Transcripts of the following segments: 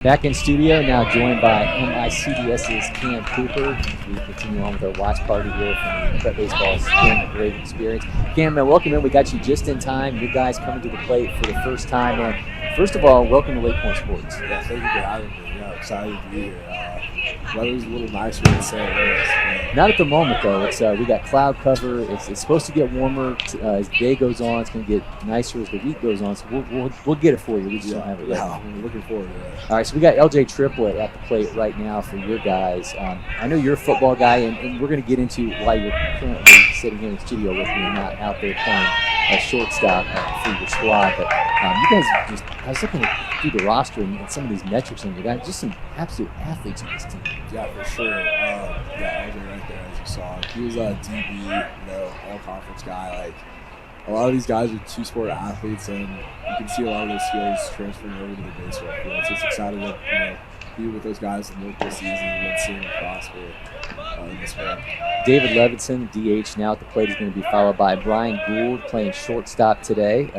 Back in studio, now joined by MICDS's Cam Cooper. We continue on with our watch party here from the Prep Baseball's Great Experience. Cam, welcome in. We got you just in time. You guys coming to the plate for the first time. And first of all, welcome to LakePoint Sports. Yeah, thank you for having me. Yeah, excited to be here. Weather's a little nicer than St. Louis. Not at the moment, though. It's we got cloud cover. It's supposed to get warmer as the day goes on. It's going to get nicer as the week goes on. So we'll get it for you. We just don't have it yet. Yeah, I'm looking forward to it. All right, so we got LJ Triplett at the plate right now for your guys. I know you're a football guy, and we're going to get into why you're currently sitting here in the studio with me and not out there playing a shortstop for your squad. But you guys I was looking through the roster and some of these metrics, and you guys just some absolute athletes on this team. Yeah, for sure. Yeah, LJ right there, as you saw. He was a DB, all-conference guy. Like, a lot of these guys are two-sport athletes, and you can see a lot of those skills transferring over to the baseball field. So it's exciting to be with those guys in local season and seeing them prosper in this way. David Levinson, DH, now at the plate is going to be followed by Brian Gould playing shortstop today.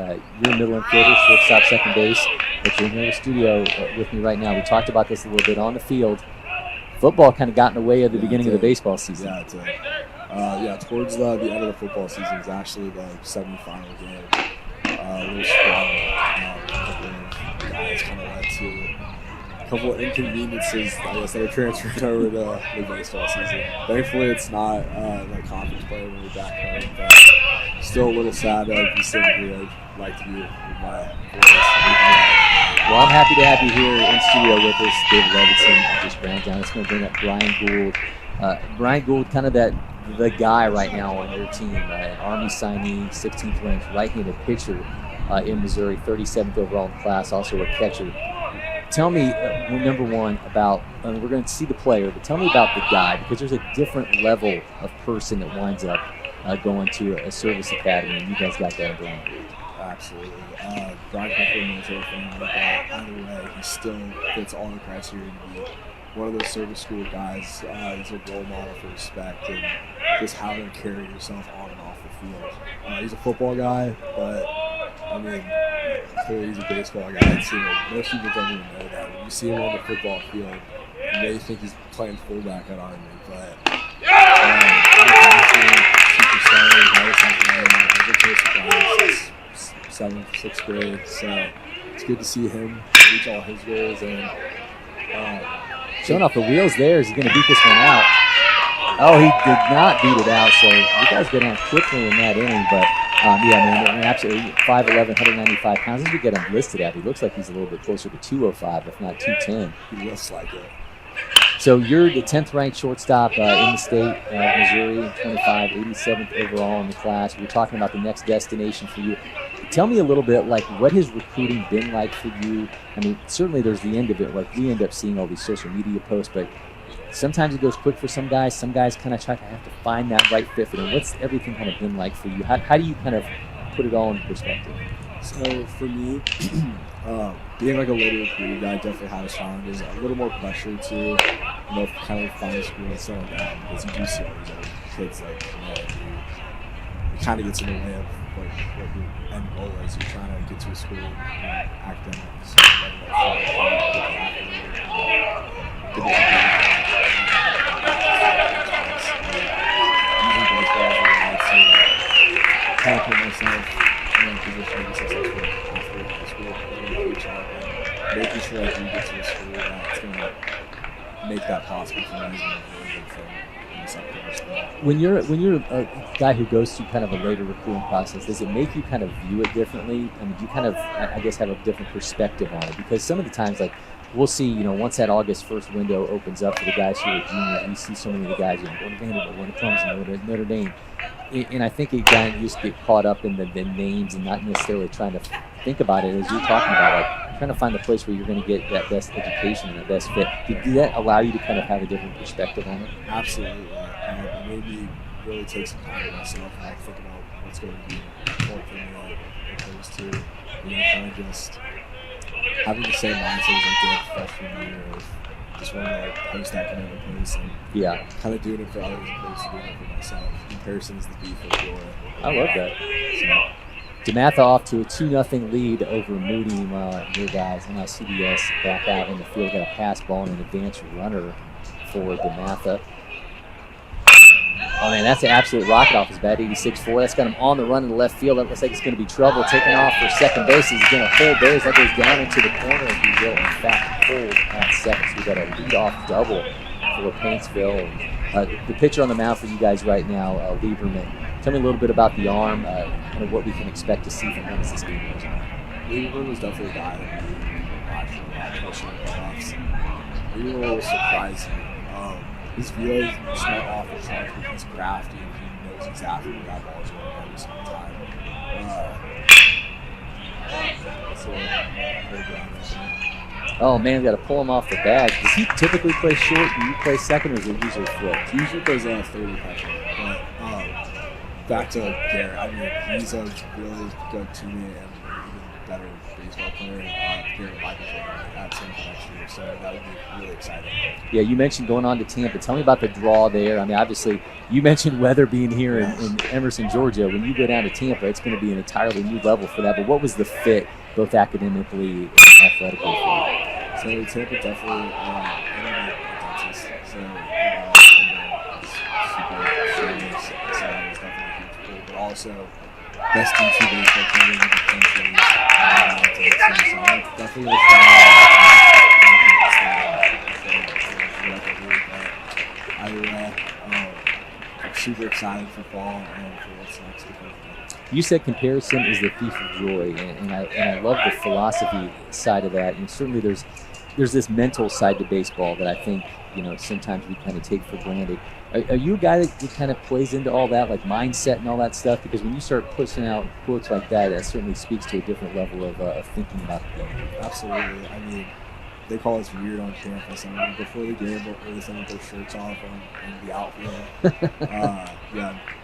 You're a middle infielder, shortstop, second base. But you're here in the studio with me right now. We talked about this a little bit on the field. Football kind of got in the way of the beginning of the baseball season. Yeah, it did. Towards the end of the football season is actually the semifinal game. A little strong. A couple of guys kind of led to a couple of inconveniences, I guess, that are transferred over to the baseball season. Thankfully, it's not like conference play when we're back home, but still a little sad to be sitting here. I'd like to be with my boys. Well, I'm happy to have you here in studio with us, David Levinson. Just ran down. It's going to bring up Brian Gould. Brian Gould, kind of the guy right now on your team, an Army signee, 16th ranked right-handed pitcher in Missouri, 37th overall in the class, also a catcher. Tell me, number one, about we're going to see the player, but tell me about the guy, because there's a different level of person that winds up going to a service academy, and you guys got that in Brian Gould. Absolutely. Brian comes from a military family, but either way, he still fits all the criteria to be one of those service school guys. He's a role model for respect and just how to carry yourself on and off the field. He's a football guy, but I mean, clearly he's a baseball guy too. Most people don't even know that. When you see him on the football field, you may think he's playing fullback at Army, but seventh, sixth grade, so it's good to see him reach all his goals and showing off the wheels there. Is he going to beat this one out? Oh, he did not beat it out, so you guys get on quickly in that inning, but yeah, man, absolutely 5'11", 195 pounds. As we get him listed at, he looks like he's a little bit closer to 205, if not 210. He looks like it. So you're the 10th ranked shortstop in the state of Missouri, 25, 87th overall in the class. We're talking about the next destination for you. Tell me a little bit, like, what has recruiting been like for you? I mean, certainly there's the end of it. Like, we end up seeing all these social media posts, but sometimes it goes quick for some guys. Some guys kind of have to find that right fit for them. What's everything kind of been like for you? How do you kind of put it all in perspective? So for me, being like a later recruiting guy definitely had its challenges. A little more pressure to, kind of find a school and settle down, because you do see all these other kids like, it kind of gets in the way of what your end goal is. You're trying to get to a school, academics, kind of put myself in a position to be successful after the school, and making sure I do get to a school that's going to make that possible for me is a really big thing. When you're a guy who goes through kind of a later recruiting process, does it make you kind of view it differently? I mean, do you kind of, I guess, have a different perspective on it? Because some of the times, like, we'll see, once that August 1st window opens up for the guys who are juniors, we see so many of the guys going to Vanderbilt, going to Clemson, going to Notre Dame. And I think it kind of just get caught up in the names and not necessarily trying to think about it, as you're talking about, like, trying to find the place where you're going to get that best education and the best fit. Did that allow you to kind of have a different perspective on it? Absolutely. It made me really take some time to myself and think about what's going to be important for me, as opposed to, kind of just having the same mindset as I did freshman year of just wanting to post academic posts and kind of doing it for others as opposed to doing it for myself. Comparison is the thief of joy. I love that. DeMatha off to a 2-0 lead over Moody. Meanwhile, your guys, MICDS back out in the field, got a pass ball and an advanced runner for DeMatha. Oh, man, that's an absolute rocket off his bat, 86-4. That's got him on the run in the left field. That looks like it's going to be trouble. Taking off for second base. He's going to hold there. That goes down into the corner. He will, in fact, hold at second. So we've got a lead-off double for Paintsville. The pitcher on the mound for you guys right now, Lieberman. Tell me a little bit about the arm, kind of what we can expect to see from him as this game goes on. Lieberman was definitely a guy that we watched in the playoffs. Lieberman was surprising. His view is smart off the track, but he's crafty and he knows exactly where that ball is going every single time. Oh man, we got to pull him off the bag. Does he typically play short? Do you play second, or is it usually flipped? He usually plays third or catcher. But back to Garrett, I mean, he's a really good teammate and even better baseball player. Garrett Michael's at Tampa next year, so that would be really exciting. Yeah, you mentioned going on to Tampa. Tell me about the draw there. I mean, obviously, you mentioned weather being here in Emerson, Georgia. When you go down to Tampa, it's going to be an entirely new level for that. But what was the fit, both academically and athletically, for you? So Tampa definitely innovated Texas. So super serious. So it was definitely a huge pull. But also, best D2 baseball player in the country. So definitely either way, I'm super excited for fall and for what's next to come. You said comparison is the thief of joy, and I love the philosophy side of that. And certainly there's this mental side to baseball that I think sometimes we kind of take for granted. Are you a guy that kind of plays into all that, like mindset and all that stuff? Because when you start pushing out quotes like that, that certainly speaks to a different level of thinking about the game. Absolutely. I mean, they call us weird on campus. I mean, before the game, we'll really send their shirts off on the outfield.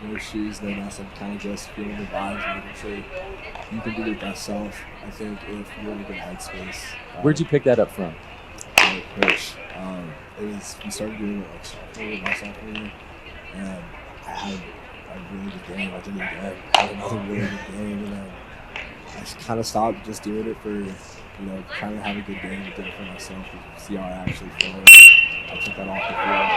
No shoes, no nothing. Kind of just feeling the vibes, making sure you can be your best self. I think if you're in a good headspace. Where'd you pick that up from? Coach. We started doing it like sophomore, my sophomore year, and I had a really good game. I did it again. I had another really good game, and then I just kind of stopped just doing it for, trying to have a good game. I did it for myself to see how I actually feel. I took that off the field.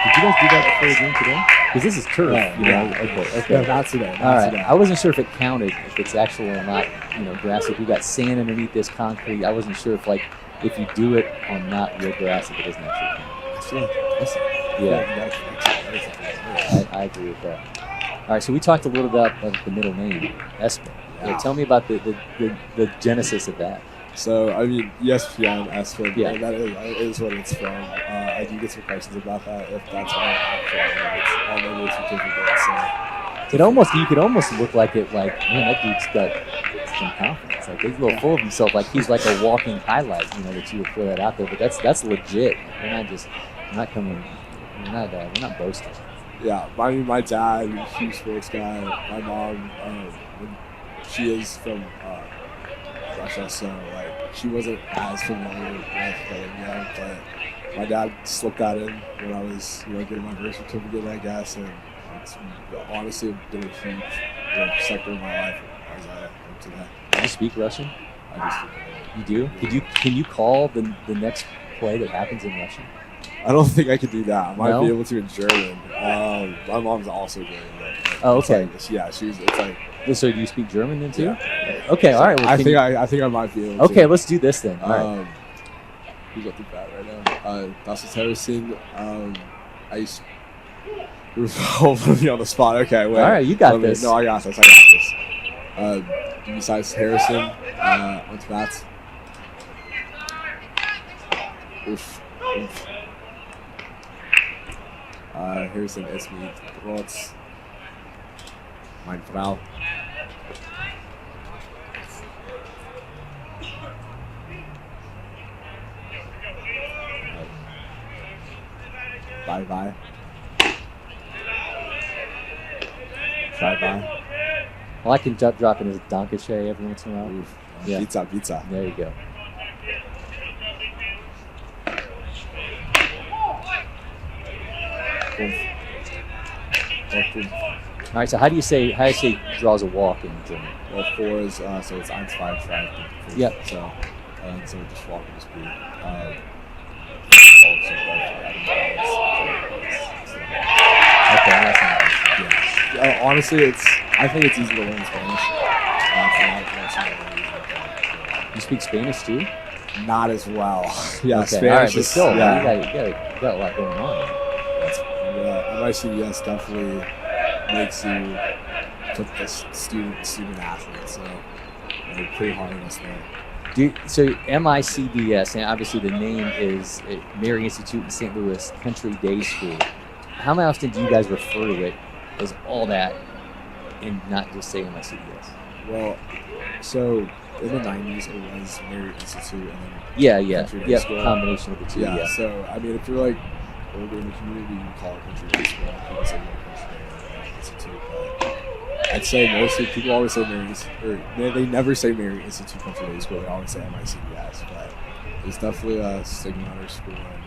Did you guys do that before the game today? Because this is turf, Okay. No, not today. All right. I wasn't sure if it counted, if it's actual or not, grass. If you got sand underneath this concrete, I wasn't sure if you do it on not real grass, if it doesn't actually count. I agree with that. All right, so we talked a little bit about the middle name, Espen. Yeah, tell me about the genesis of that. So, I mean, ESPN, Espen, yeah. That is what it's from. I do get some questions about that, if that's what it's on the certificate. So. You could almost look like it, man, that dude's got some confidence. Like, he's a little full of himself, like he's like a walking highlight, that you would throw that out there. But that's legit. We're not boasting. Yeah, my dad, huge sports guy. My mom, she is from Russia, so she wasn't as familiar with yet, but my dad slipped that in when I was getting my birth certificate, I guess, and it's honestly been a huge sector of my life as I am today. Do you speak Russian? I You do? Yeah. Can you call the next play that happens in Russian? I don't think I could do that. I might No? be able to in German. My mom's also German. Oh, okay. It's like. So do you speak German then too? Yeah. Okay, all right. Well, I think I might be able to. Okay, let's do this then. All right. Who's up the bat right now? Das ist Harrison. You're putting me on the spot. Okay, wait. All right, you got this. No, I got this. Besides Harrison, on to bats. Oof. Harrison ist mit Rotz. Meine Frau. Bye bye. Bye bye. Well, I can drop in his Dankeschön every once in a while. Oof. Yeah. Pizza. There you go. Boom. All right. So how do you say draws a walk in German? Well, 4 is so it's 1, 2, 3. Yep. So and so just walk would just be Okay, that's not yeah. Honestly, I think it's easy to learn Spanish. You speak Spanish too? Not as well. Yeah, Okay. Spanish All right, but is still, yeah. you got a lot going on. MICDS definitely makes you put the student athlete, so pretty hard on us there. So MICDS, and obviously the name is Mary Institute in St. Louis Country Day School. How often do you guys refer to it as all that and not just say MICDS? Well, so in the 90s it was Mary Institute and then Country Day yeah, School. Combination of the two. Yeah. So I mean, if you're like older in the community, you can call it Country Day School. People say Country Day Institute, but I'd say mostly people always say Mary Institute, or they never say Mary Institute Country Day School. They always say MICDS, but there's definitely a stigma on our school, and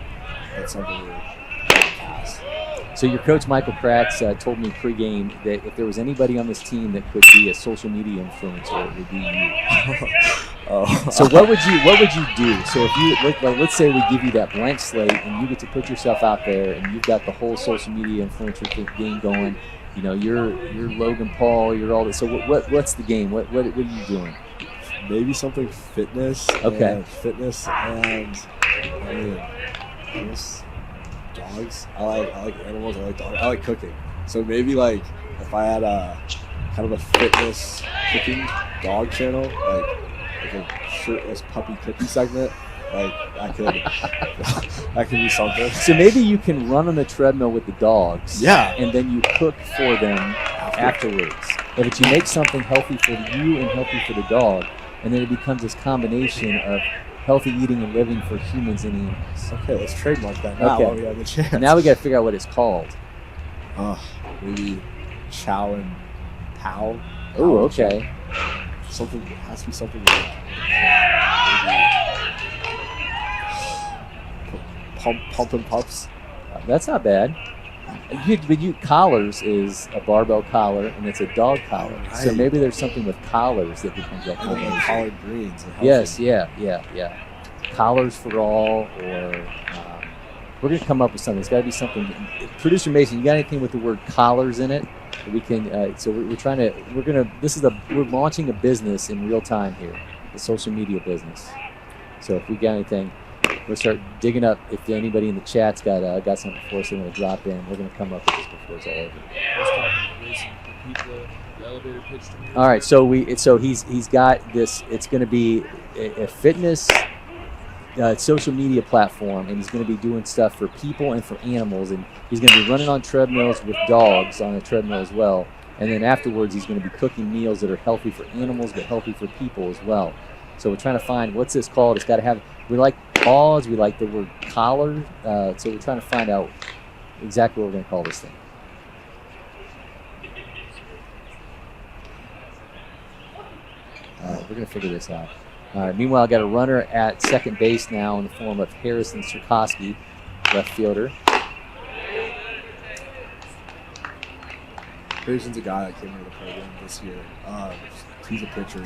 that's something we're past. So your coach Michael Kratz told me pregame that if there was anybody on this team that could be a social media influencer, it would be you. Oh. So what would you do? So if you let's say we give you that blank slate and you get to put yourself out there and you've got the whole social media influencer game going. You know, you're Logan Paul. You're all this. So what's the game? What are you doing? Maybe something fitness. Okay. Fitness and I mean, dogs. I like animals. I like dogs. I like cooking. So maybe like if I had a kind of a fitness cooking dog channel, like a shirtless puppy cookie segment, like that could be something. So maybe you can run on the treadmill with the dogs. Yeah. And then you cook for them afterwards. But you make something healthy for you and healthy for the dog, and then it becomes this combination of healthy eating and living for humans and animals. Okay, let's trademark that now while we have the chance. Now we got to figure out what it's called. Maybe Chow and Pow. Oh, okay. Something, it has to be something like that. Pump and pups. That's not bad. Collars is a barbell collar and it's a dog collar. Right. So maybe there's something with collars that becomes that combination. And collard greens. Yes, yeah. Collars for all, or we're gonna come up with something. It's got to be something. Producer Mason, you got anything with the word collars in it? We can. So we're launching a business in real time here, the social media business. So if we got anything, we'll start digging up. If anybody in the chat's got something for us, they want to drop in. We're going to come up with this before it's all over. All right, so he's got this. It's going to be a fitness social media platform, and he's going to be doing stuff for people and for animals, and he's going to be running on treadmills with dogs on a treadmill as well. And then afterwards, he's going to be cooking meals that are healthy for animals but healthy for people as well. So we're trying to find what's this called. It's got to have. We like paws. We like the word collar. So we're trying to find out exactly what we're going to call this thing. All right, we're going to figure this out. All right. Meanwhile, I got a runner at second base now in the form of Harrison Sirkowski, left fielder. Harrison's a guy that came into the program this year. He's a pitcher.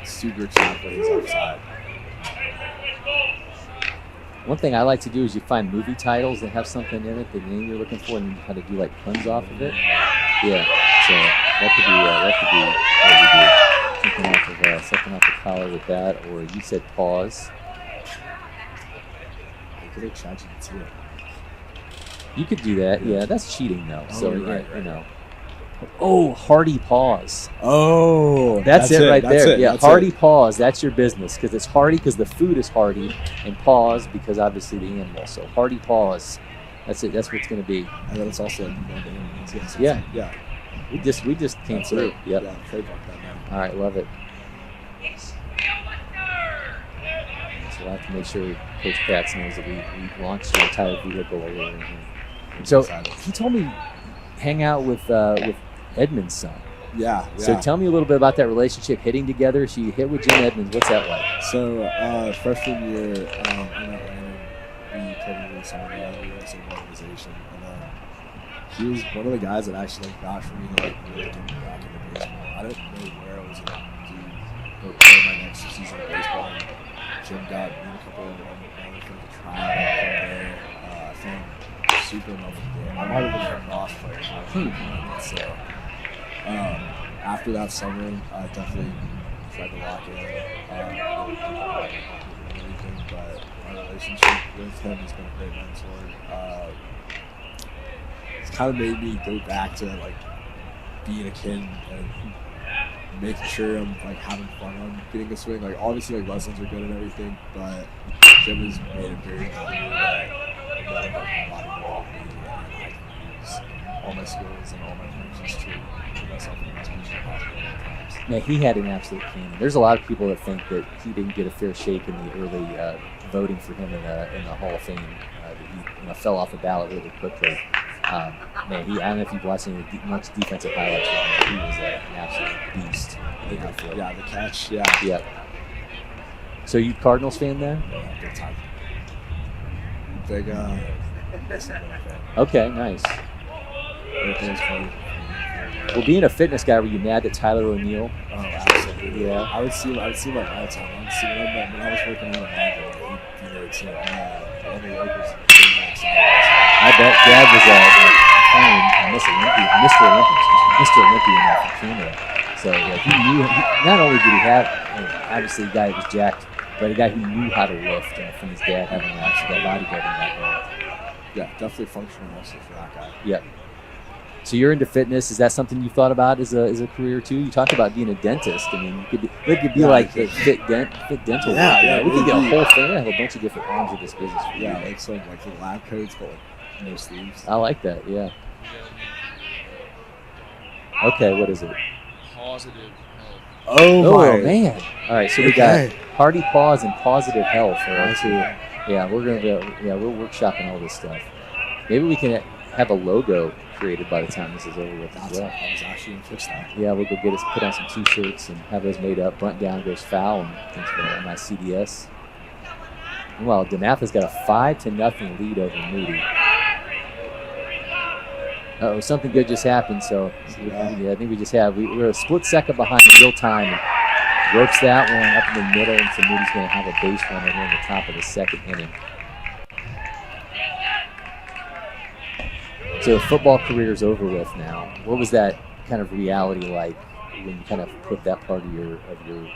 Super excited when he's outside. One thing I like to do is you find movie titles that have something in it, the name you're looking for, and you kind of do like puns off of it. Yeah, so that could be what we do. Something off the collar with that, or you said pause. Could have ChatGPT it. You could do that. Yeah, that's cheating though. Oh, So right. you know. Oh, Hardy Paws. Oh, that's it right there. Yeah, Hardy it. Paws. That's your business because it's hardy because the food is hardy, and paws because obviously the animal. So Hardy Paws. That's it. That's what it's going to be. And then it's also like more animals. Yes, yeah. Yeah. We just came that's through. It. Yep. Yeah. Trademark that now. All right, love it. So we'll have to make sure Coach Katz knows that we launched an entire vehicle over in here. So he told me hang out with Edmund's son. Yeah. So tell me a little bit about that relationship, hitting together. So you hit with Jim Edmonds. What's that like? So freshman year in Atlanta, we played with some of the other as an organization, and then he was one of the guys that actually like vouched for me to like really get me back into baseball. I didn't know where I was going to do or play my next season of baseball. And Jim got me a couple of other things to try out from there. I fell super in love with the game. I might have been a cross player. So after that summer, I definitely tried to lock in. Everything, but my relationship with him has been a great mentor. It's kind of made me go back to like being a kid and making sure I'm like having fun on getting a swing. Like obviously like lessons are good and everything, but Jim has made it very clear that I'm not about my body involved me and I can use all my skills and all my connections to put myself in the best position possible at times. Yeah, he had an absolute cannon. There's a lot of people that think that he didn't get a fair shake in the early voting for him in the Hall of Fame. That he fell off the ballot really quickly. Man, I don't know if you've watched any much defensive highlights from him. He was an absolute beast. Yeah, the catch. Yeah. Yeah. So you Cardinals fan then? Yeah, big time. Big fan. Okay, nice. Well, being a fitness guy, were you mad that Tyler O'Neill? Oh, absolutely. Yeah. I would see him like all the time. I would see him when I was working on a manager. He'd be there too. All the Lakers. I bet Dad was Mr. Olympian from Canada. So yeah, he knew. Not only did he have, obviously, a guy that was jacked, but a guy who knew how to lift from his dad having actually that bodybuilding background. Yeah, definitely functional muscle for that guy. Yep. So you're into fitness. Is that something you thought about as a career too? You talked about being a dentist. I mean, you could be like a fit dental. Yeah. We could get a whole thing. I have a bunch of different arms of this business. Yeah, like some like the lab coats, but like no sleeves. I like that. Yeah. Okay, what is it? Positive health. Oh man! All right, so we got Hardy Paws and Positive Health. Yeah, we're gonna we're workshopping all this stuff. Maybe we can have a logo created by the time this is over with as well. I was actually gonna fix that. Yeah, we'll go put on some T-shirts and have those made up. Bunt down goes foul and things for MICDS. Meanwhile, DeNapa's got a 5-0 lead over Moody. Something good just happened. So I think we just have we're a split second behind in real time. And ropes that one up in the middle, and so Moody's going to have a base runner here in the top of the second inning. So football career's over with now. What was that kind of reality like when you kind of put that part of your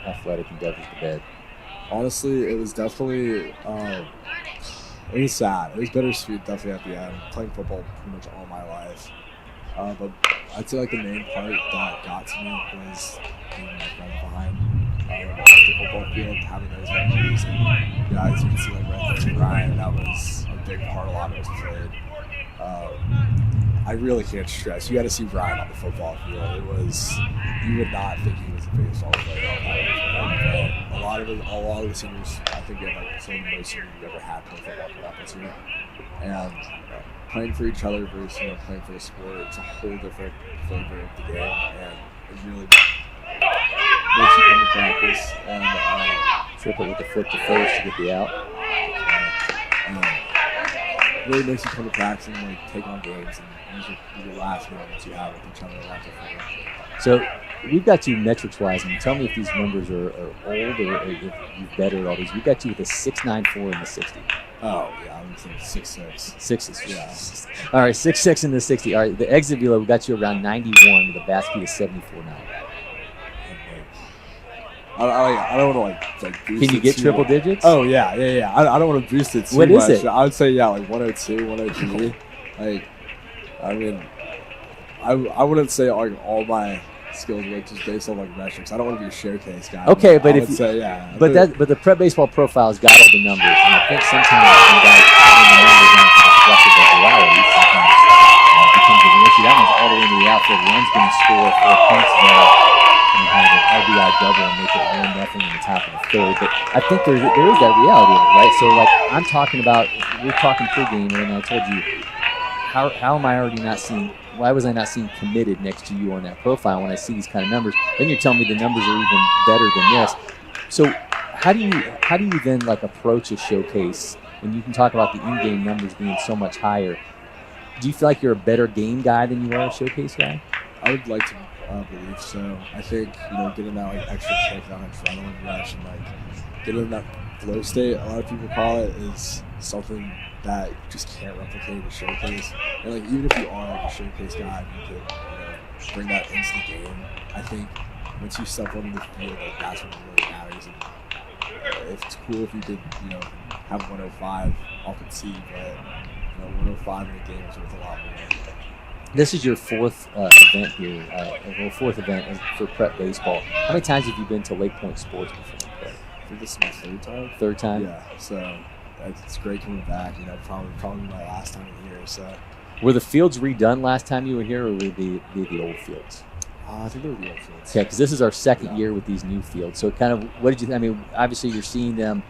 athletic endeavors to bed? Honestly, it was definitely it was sad. It was bittersweet, definitely at the end. Playing football pretty much all my life, but I'd say like the main part that got to me was being like right behind the football field, having those memories, and as you can see, like right there, Ryan, that was a big part. A lot of us played. I really can't stress. You got to see Ryan on the football field. It was, you would not think he was a baseball player. A lot of the seniors, I think, they have like some of the most seniors you've ever had playing football for that team. And playing for each other versus playing for the sport, it's a whole different flavor of the game, and it really makes you come to practice and trip it with the foot to first to get the out. Really makes you come to practice and like take on games and use your last moments you have with each other. So we've got you metrics-wise, and tell me if these numbers are old or if you've bettered all these. We've got you with a 6.94 in the 60. Oh, yeah, I'm saying 6'6". 6'6". Yeah. All right, 6'6" in the 60. All right, the exit velo, we got you around 91 with a bat speed of 74 now. I don't want to like boost it. Can you get triple much. digits? Oh, yeah. I don't want to boost it too much. What is it? I would say, like 102, 103. Like, I mean, I wouldn't say like all my skills were just based on like metrics. I don't want to be a showcase guy. Okay, but if you say, yeah. But the prep baseball profile's got all the numbers, and I think sometimes when guys when the numbers aren't reflective of reality, sometimes becomes an issue. That one's all the way into the outfield. One's going to score 4 points there and have an RBI double and make it 1-0 in the top of the third. But I think there is that reality of it, right? So like I'm talking about, we're talking pregame, and I told you, how am I already not seeing? Why was I not seeing committed next to you on that profile when I see these kind of numbers? Then you're telling me the numbers are even better than this. So how do you then like approach a showcase when you can talk about the in-game numbers being so much higher? Do you feel like you're a better game guy than you are a showcase guy? I would like to believe so. I think, getting that like extra kick, that adrenaline rush, and like getting in that flow state, a lot of people call it, is something that you just can't replicate a showcase. And like even if you are like a showcase guy, you can bring that into the game. I think once you step onto the field, like that's what really matters. And if it's cool if you could, have 105, I'll concede, but 105 in a game is worth a lot more. This is your fourth event here, fourth event for prep baseball. How many times have you been to LakePoint Sports before? I think this is my third time. Third time? Yeah, so it's great coming back. Probably my last time here. So, were the fields redone last time you were here, or were they the old fields? I think they were the old fields. Okay, because this is our second year with these new fields. So, kind of, what did you? I mean, obviously you're seeing them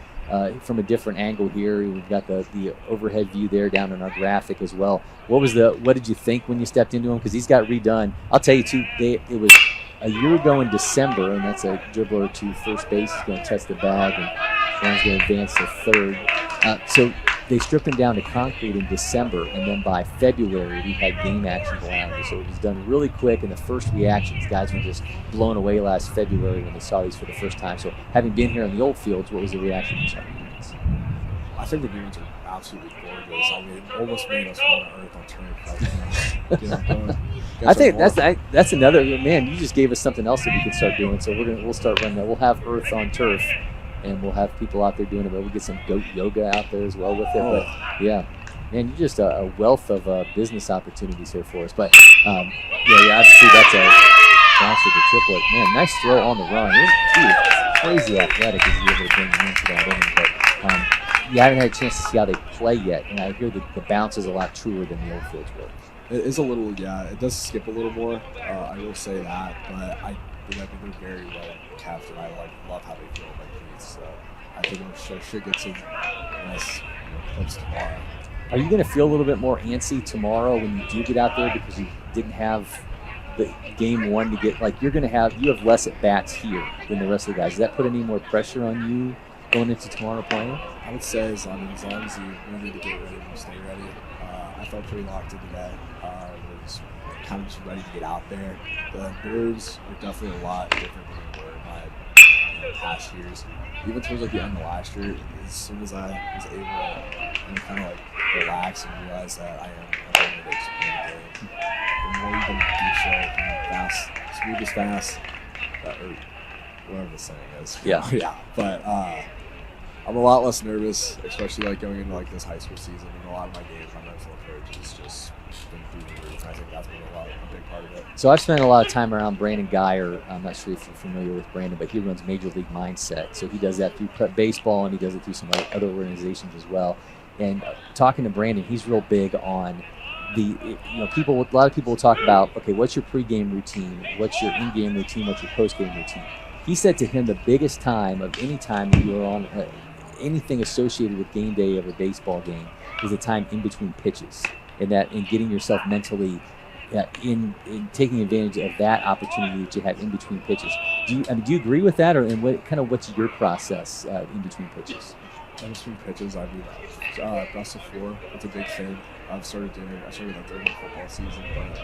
from a different angle here. We've got the overhead view there down in our graphic as well. What did you think when you stepped into them? Because these got redone. I'll tell you too. It was a year ago in December, and that's a dribbler to first base. He's going to touch the bag, and one's going to advance to third. So they stripped him down to concrete in December, and then by February we had game action going on. So it was done really quick, and the first reactions, guys were just blown away last February when they saw these for the first time. So having been here in the old fields, what was the reaction you saw? I think the greens are absolutely gorgeous. I mean, it almost made us want to earth on turf. I think that's another, man. You just gave us something else that we could start doing. So we'll start running that. We'll have earth on turf, and we'll have people out there doing it. But we'll get some goat yoga out there as well with it. But yeah, man, you're just a wealth of business opportunities here for us. But obviously that's a bouncer to triplet. Man, nice throw on the run. It's crazy athletic as you're able to bring him into that inning. But you haven't had a chance to see how they play yet, and I hear the bounce is a lot truer than the old fields were. It is a little, it does skip a little more. I will say that, but I think they're very well kept, and I love how they feel like these. So I think it should get some nice clips tomorrow. Are you going to feel a little bit more antsy tomorrow when you do get out there because you didn't have the game one to get, like you have less at bats here than the rest of the guys? Does that put any more pressure on you going into tomorrow playing? I would say as long as you need to get ready and stay ready. I felt pretty locked in today. Was kind of just ready to get out there. The nerves are definitely a lot different than they were in my past years. Even towards the end of last year, as soon as I was able to kind of relax and realize that I am going to explain the game, the more you can do so, smooth as fast, or whatever the saying is. Yeah. But I'm a lot less nervous, especially going into this high school season. And a lot of my games, my mental approach has just been through the roof. I think that's been a big part of it. So I've spent a lot of time around Brandon Geyer. I'm not sure if you're familiar with Brandon, but he runs Major League Mindset. So he does that through prep baseball, and he does it through some other organizations as well. And talking to Brandon, he's real big on a lot of people will talk about, okay, what's your pregame routine? What's your in-game routine? What's your postgame routine? He said to him the biggest time of any time that you were on anything associated with game day of a baseball game is the time in between pitches, and getting yourself mentally in taking advantage of that opportunity that you have in between pitches. Do you agree with that, what's your process in between pitches? In between pitches, I do best of four. It's a big thing. I started during the football season, but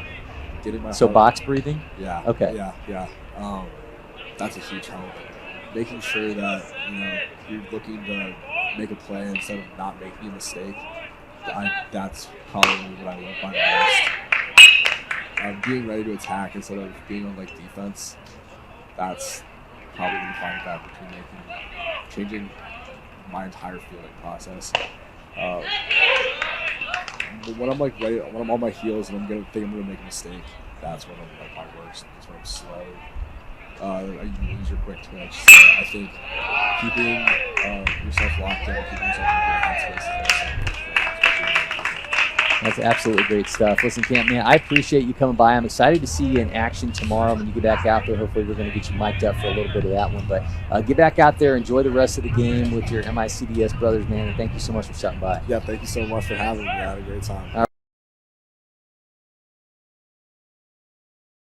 getting my box breathing. Yeah. Okay. Yeah. That's a huge help. Making sure that you're looking to make a play instead of not making a mistake. That's probably what I live by most. Being ready to attack instead of being on defense. That's probably the final factor between changing my entire fielding process. But when I'm ready, when I'm on my heels and I'm gonna make a mistake, that's when I'm my worst. That's when I'm slow. You lose your quick twitch. So I think keeping yourself locked in, keeping yourself in a good headspace is That's absolutely great stuff. Listen, Camp, man, I appreciate you coming by. I'm excited to see you in action tomorrow when you get back out there. Hopefully we're going to get you mic'd up for a little bit of that one. But get back out there, enjoy the rest of the game with your MICDS brothers, man, and thank you so much for stopping by. Yeah, thank you so much for having me. I had a great time.